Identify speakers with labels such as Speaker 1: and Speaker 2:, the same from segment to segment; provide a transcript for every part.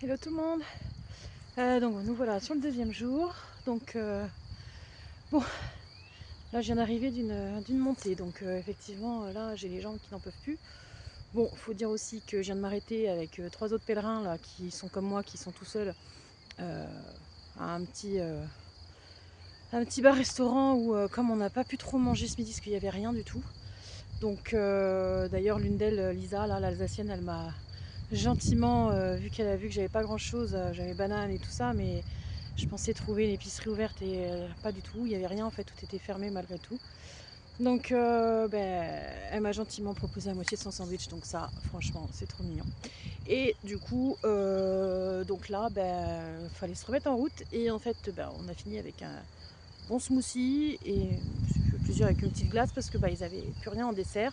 Speaker 1: Hello tout le monde. Donc nous voilà sur le deuxième jour. Donc bon, là je viens d'arriver d'une montée. Donc effectivement là j'ai les jambes qui n'en peuvent plus. Bon, faut dire aussi que je viens de m'arrêter avec trois autres pèlerins là qui sont comme moi, qui sont tout seuls à un petit bar-restaurant où comme on n'a pas pu trop manger ce midi parce qu'il n'y avait rien du tout. Donc d'ailleurs l'une d'elles, Lisa, là, l'Alsacienne, elle m'a gentiment, vu qu'elle a vu que j'avais pas grand chose, j'avais banane et tout ça, mais je pensais trouver une épicerie ouverte et pas du tout, il n'y avait rien en fait, tout était fermé malgré tout. Donc elle m'a gentiment proposé la moitié de son sandwich, donc ça franchement c'est trop mignon. Et du coup donc là fallait se remettre en route et en fait on a fini avec un bon smoothie et plusieurs avec une petite glace parce que ils avaient plus rien en dessert.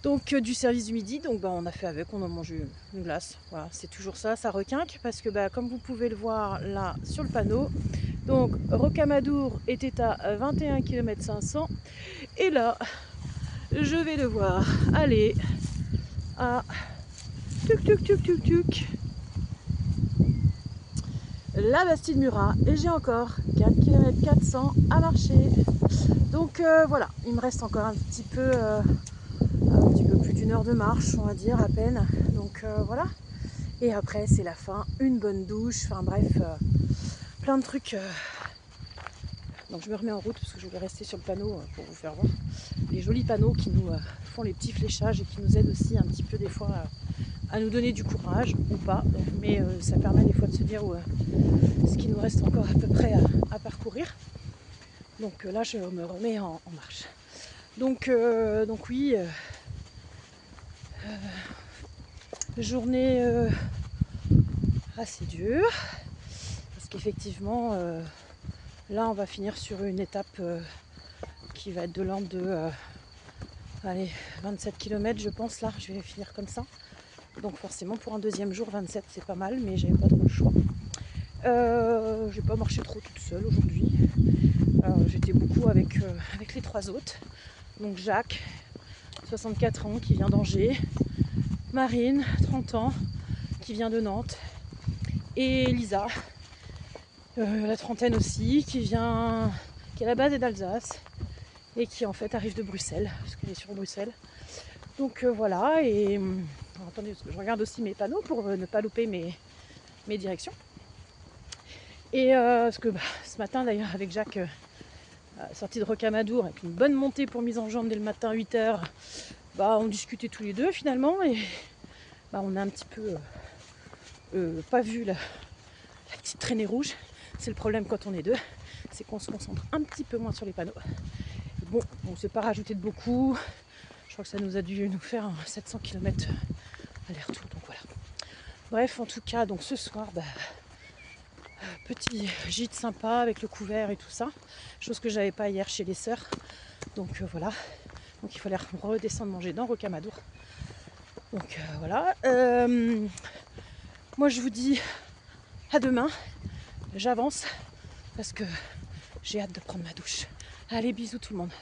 Speaker 1: Donc du service du midi, donc on a fait avec, on a mangé une glace. Voilà, c'est toujours ça, ça requinque parce que comme vous pouvez le voir là sur le panneau, donc Rocamadour était à 21 km 500 et là je vais devoir aller à tuc tuc tuc tuc tuc la Bastide Murat et j'ai encore 4 km 400 à marcher. Donc voilà, il me reste encore un petit peu plus d'une heure de marche, on va dire à peine. Donc voilà. Et après c'est la fin, une bonne douche, enfin bref, plein de trucs. Donc je me remets en route parce que je voulais rester sur le panneau pour vous faire voir les jolis panneaux qui nous font les petits fléchages et qui nous aident aussi un petit peu des fois à nous donner du courage ou pas. Mais ça permet des fois de se dire ce qui nous reste encore à peu près à parcourir. Donc là je me remets en marche. Donc oui, journée assez dure parce qu'effectivement là on va finir sur une étape qui va être de l'ordre de 27 km je pense. Là je vais finir comme ça, donc forcément pour un deuxième jour 27 c'est pas mal, mais j'avais pas trop le choix. J'ai pas marché trop toute seule aujourd'hui. J'étais beaucoup avec les trois autres, donc Jacques 64 ans qui vient d'Angers, Marine 30 ans qui vient de Nantes et Lisa la trentaine aussi qui à la base est d'Alsace et qui en fait arrive de Bruxelles parce qu'elle est sur Bruxelles. Donc voilà, et alors, attendez parce que je regarde aussi mes panneaux pour ne pas louper mes directions. Et parce que ce matin d'ailleurs avec Jacques sorti de Rocamadour avec une bonne montée pour mise en jambe dès le matin 8h, on discutait tous les deux finalement et on a un petit peu pas vu la petite traînée rouge. C'est le problème quand on est deux, c'est qu'on se concentre un petit peu moins sur les panneaux. Bon, on ne s'est pas rajouté de beaucoup. Je crois que ça nous a dû nous faire 700 km aller-retour, donc voilà. Bref, en tout cas, donc ce soir, petit gîte sympa avec le couvert et tout ça, chose que j'avais pas hier chez les sœurs. Donc voilà, donc il fallait redescendre manger dans Rocamadour. Donc voilà. Moi je vous dis à demain. J'avance parce que j'ai hâte de prendre ma douche. Allez, bisous tout le monde.